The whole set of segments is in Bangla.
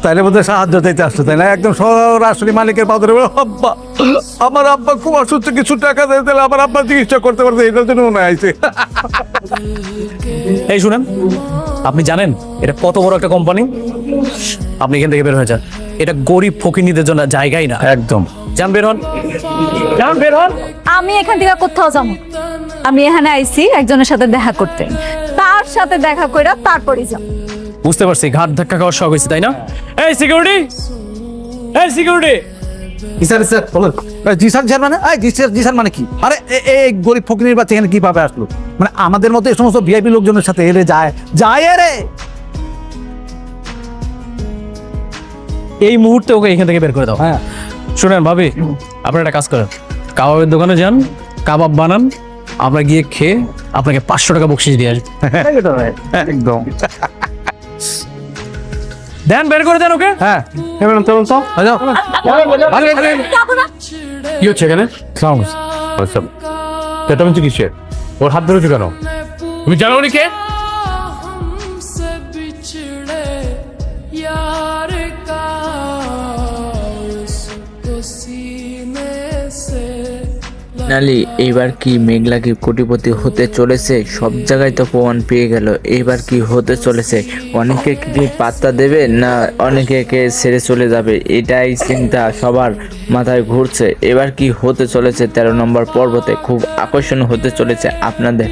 তাইলে বোধহয় সাহায্য চাইতে আসছো, তাই না? একদম সরাসরি মালিকের পা ধরে বলো, আব্বা আমার আব্বা খুব অসুস্থ, কিছু টাকা দেয়, তাহলে আমার আব্বা চিকিৎসা করতে পারছে, এটার জন্য মনে আইছে। এই শুনেন, আপনি জানেন এটা কত বড় একটা কোম্পানি? আপনি এখান থেকে বের হয়ে যান, এটা গরিব ফকিনীদের জন্য জায়গাই না। একদম। যান বের হন, যান বের হন। আমি এখান থেকে কোথাও যাবো? আমি এখানে আইছি একজনের সাথে দেখা করতে, তার সাথে দেখা কইরা তারপরই যাব। বুঝতে পারছি ঘাট ধাক্কা খাওয়ার শখ হয়েছে, তাই না? এই সিকিউরিটি, এই সিকিউরিটি। স্যার বলুন। জি স্যার মানে জি স্যার মানে কি? আরে এই গরিব ফকিনীর বাচ্চা এখানে কিভাবে আসলো? মানে আমাদের মতো এই সমস্ত ভিআইপি লোকজনের সাথে এলে যায় রে। এই মুহূর্তে ওকে এখান থেকে বের করে দাও। হ্যাঁ শুনেন ভাবি, আপনারা একটা কাজ করেন, কাবাবের দোকানে যান, কাবাব বানান, আমরা গিয়ে খেয়ে আপনাকে 500 টাকা বকশিশ দিয়ে আসবো। একদম। দেন, বের করে দেন ওকে। হ্যাঁ এবার চলুন তো। যাও। যাবো না। কি হচ্ছে এখানে? সাউন্ড আচ্ছা এটা হচ্ছে কিসের? ওর হাত ধরেছো কেন? তুমি জানো নি কে? हमसे बिछड़े यार का उसको सीने से নালি এইবার কি মেঘলা কি কোটিপতি হতে চলেছে? সব জায়গায় তো প্রমাণ পেয়ে গেল, এইবার কি হতে চলেছে? অনেকে কি পাত্তা দেবে না অনেকে কে ছেড়ে চলে যাবে, এটাই চিন্তা সবার মাথায় ঘুরছে। এবার কি হতে চলেছে 13 নম্বর পর্বতে? খুব আকর্ষণ হতে চলেছে আপনাদের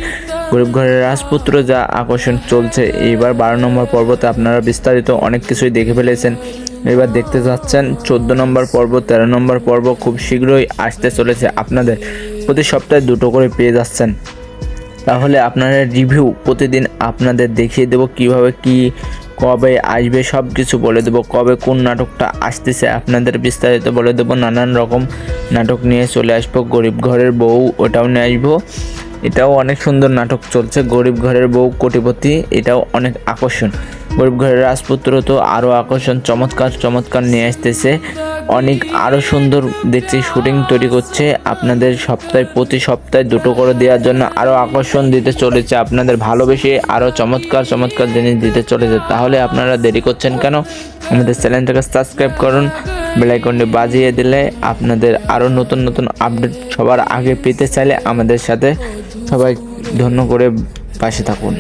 গরিব ঘরের রাজপুত্র, যা আকর্ষণ চলছে। এইবার 12 নম্বর পর্বতে আপনারা বিস্তারিত অনেক কিছুই দেখে ফেলেছেন, এবার দেখতে যাচ্ছেন 14 নম্বর পর্ব, 13 নম্বর পর্ব খুব শীঘ্রই আসতে চলেছে। আপনাদের প্রতি সপ্তাহে 2টো করে পেয়ে যাচ্ছেন। তাহলে আপনারা রিভিউ প্রতিদিন আপনাদের দেখিয়ে দেব, কিভাবে কি কবে আসবে সব কিছু বলে দেবো, কবে কোন নাটকটা আসতেছে আপনাদের বিস্তারিত বলে দেবো। নানান রকম নাটক নিয়ে চলে আসবো। গরিব ঘরের বউ ওটাও নিয়ে আসবো, এটাও অনেক সুন্দর নাটক চলছে। গরিব ঘরের বউ কোটিপতি, এটাও অনেক আকর্ষণ। গরিব ঘরের রাজপুত্র তো আরও আকর্ষণ, চমৎকার চমৎকার নিয়ে আসতেছে। অনেক আরও সুন্দর দেখছি শুটিং তৈরি করছে আপনাদের সপ্তাহে, প্রতি সপ্তাহে 2টো করে দেওয়ার জন্য আরও আকর্ষণ দিতে চলেছে। আপনাদের ভালোবেসে আরও চমৎকার চমৎকার জিনিস দিতে চলেছে। তাহলে আপনারা দেরি করছেন কেন? আমাদের চ্যানেলটাকে সাবস্ক্রাইব করুন, বেল আইকনটি বাজিয়ে দিলে আপনাদের আরও নতুন নতুন আপডেট সবার আগে পেতে চাইলে আমাদের সাথে সবাই ধন্য করে পাশে থাকুন।